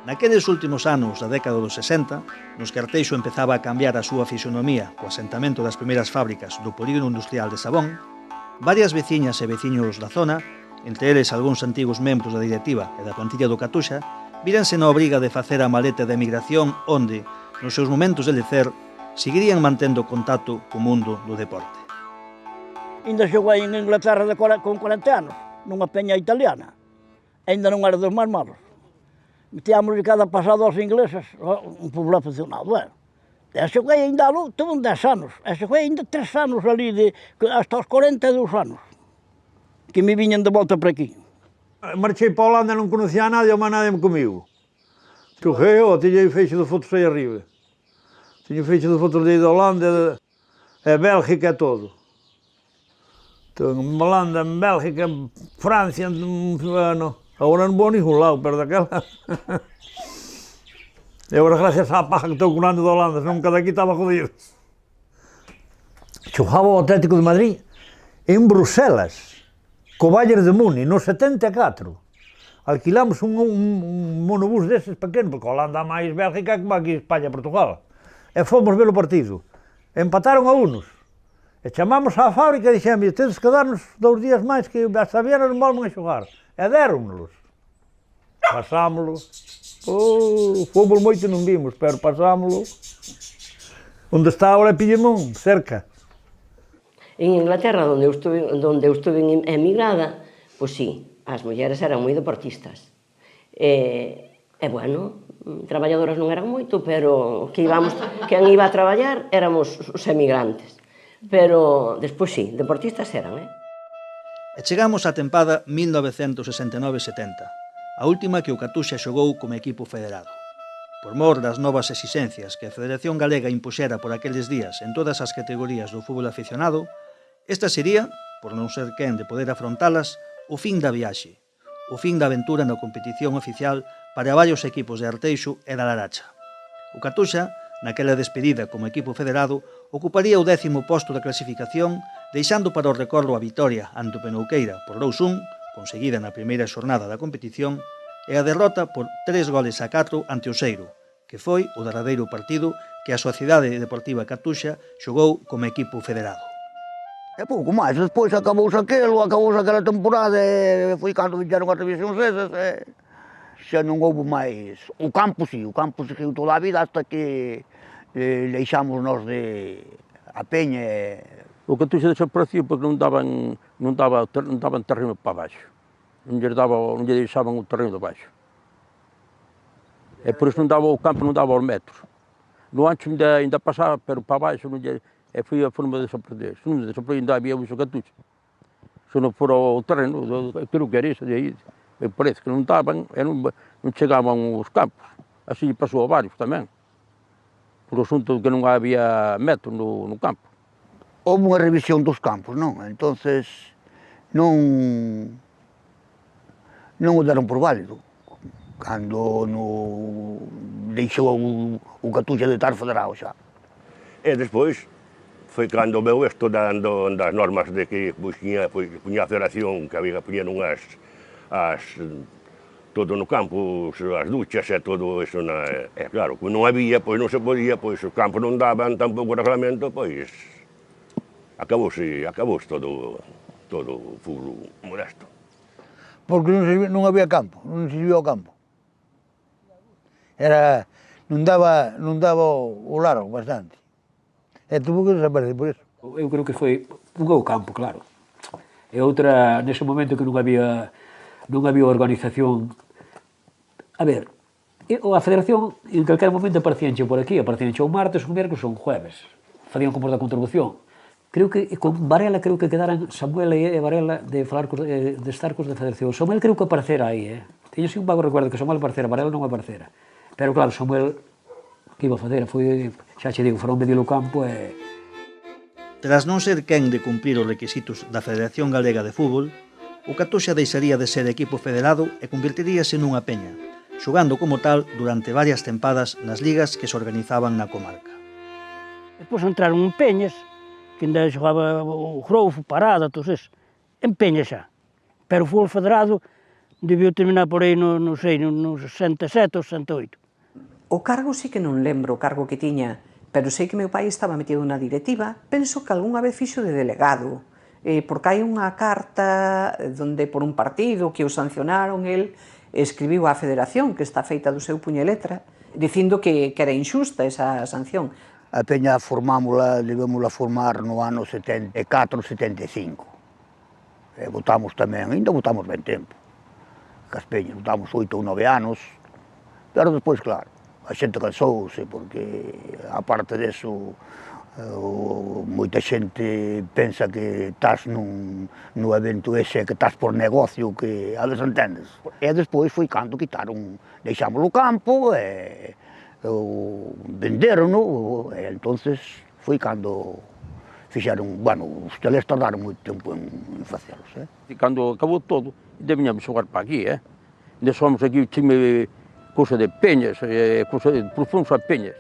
Naqueles últimos anos da década dos 60, nos que Arteixo empezaba a cambiar a súa fisionomía co asentamento das primeiras fábricas do polígono industrial de Sabón, varias veciñas e veciños da zona, entre eles algúns antigos membros da directiva e da plantilla do Catuxa, víranse na obriga de facer a maleta de emigración onde, nos seus momentos de lecer, seguirían mantendo contacto co mundo do deporte. Ainda xoguei en Inglaterra con 40 anos, nunha peña italiana. Ainda non era dos máis malos. Metíamos de cada pasado aos ingleses, un pueblo aficionado, E xoguei ainda, tuve 10 anos, e xoguei ainda 3 anos ali, hasta os 42 anos, que me viñan de volta para aquí. Marchei para a Holanda, non conocía a nadie, mas nadie comigo. Xoguei, tiñei feixe de fotos aí arriba. Tiñei feixe de fotos de Holanda, Bélgica e todo. En Holanda, en Bélgica, en Francia, agora non vou a ningún lado, pero daquela... E agora, gracias á paja que estou colando de Holanda, senón cada aquí estaba jodido. Xogaba o Atlético de Madrid en Bruselas, co Bayern de Múnich, no 74. Alquilamos un monobús deses pequenos, porque a Holanda máis Bélgica como aquí España e Portugal. E fomos ver o partido. Empataron a unos. E chamamos á fábrica e dixemos, tedes que darnos 2 días máis que hasta viernes non volven a xogar. E déronnos. Pasámoslo. Fomos moito non vimos, pero pasámoslo. Onde está agora Pillemón, cerca. En Inglaterra, onde eu estuve emigrada, pois sí, as mulleres eran moi deportistas. E bueno, traballadoras non eran moito, pero quen iba a traballar éramos os emigrantes. Pero despois sí, deportistas eran, E chegamos á tempada 1969-70, a última que o Catuxa xogou como equipo federado. Por mor das novas exixencias que a Federación Galega impuxera por aqueles días en todas as categorías do fútbol aficionado, esta sería, por non ser quen de poder afrontalas, o fin da viaxe, o fin da aventura na competición oficial para varios equipos de Arteixo e da Laracha. O Catuxa, naquela despedida como equipo federado, ocuparía o 10º posto da clasificación, deixando para o recordo a vitoria ante o Penouqueira por 2-1, conseguida na primeira xornada da competición, e a derrota por 3-4 ante o Seiro, que foi o derradeiro partido que a Sociedade Deportiva Catuxa xogou como equipo federado. E pouco máis, despois acabouse aquela temporada e foi cando fixeron as revisións esas, xa non houve máis. O campo seguiu toda a vida hasta que deixamos nós de a peña. O Catuxa desapareceu porque non daban terreno para baixo. Non lle deixaban o terreno de baixo. E por iso o campo non daba os metros. No ancho ainda pasaba, pero para baixo e foi a forma de desaparecer. Se non desapareceu, ainda había o Catuxa. Se non fora o terreno, creo que era iso de aí. Me parece que non daban, non chegaban os campos. Así pasou a varios tamén. Por o asunto que non había metros no campo. Houve unha revisión dos campos, non? Entonces non o deron por válido. Cando deixou o Catuxa de estar federado xa. E despois foi cando veu isto das normas de que puña a federación, que puñan unhas todo no campo, as duchas e todo iso. E claro, como non había, pois non se podía, pois os campos non daban tampouco o reglamento, pois acabouse todo o fútbol modesto. Porque non había campo, non se vivía o campo. Non daba o largo bastante. E tuvo que desaparecer por iso. Eu creo que foi o campo, claro. E outra, nese momento que non había organización. A ver, a Federación en calquer momento aparecíanche por aquí, aparecíanche o martes, o miércoles ou o jueves. Facían como da contribución. Creo que con Varela quedaran Samuel e Varela de estar cos da Federación. Samuel creo que aparecera aí, Teño un vago recuerdo que Samuel aparecera, Varela non aparecera. Pero claro, Samuel, que iba a facer? Xa che digo, fora un medio do campo e... Tras non ser quen de cumprir os requisitos da Federación Galega de Fútbol, o Catuxa deixaría de ser equipo federado e convertiríase nunha peña, xogando como tal durante varias tempadas nas ligas que se organizaban na comarca. Despois entraron en peñas, que ainda xogaba o Grofo, Parada, todos esos, en peñas xa. Pero o fútbol federado Debiu terminar por aí, non sei, no 67 ou 68. O cargo sí que non lembro o cargo que tiña, pero sei que meu pai estaba metido na directiva, penso que algunha vez fixo de delegado, porque hai unha carta donde por un partido que o sancionaron, el escribiu á Federación, que está feita do seu puño e letra, dicindo que era injusta esa sanción. A peña debémosla formar no ano 74-75. Votamos tamén, ainda votamos ben tempo. Cas peñas, votamos 8 ou 9 anos, pero despois, claro, a xente cansouse, porque, aparte deso, moita xente pensa que estás no evento ese, que estás por negocio, que a veces entendes. E despois foi cando quitaron, deixamos o campo, venderon-no, e entonces foi cando fixeron, bueno, os teles tardaron moito tempo en facelos. E cando acabou todo, ainda viñamos xogar para aquí, Ainda somos aquí, time cousa de peñas, fomos a peñas.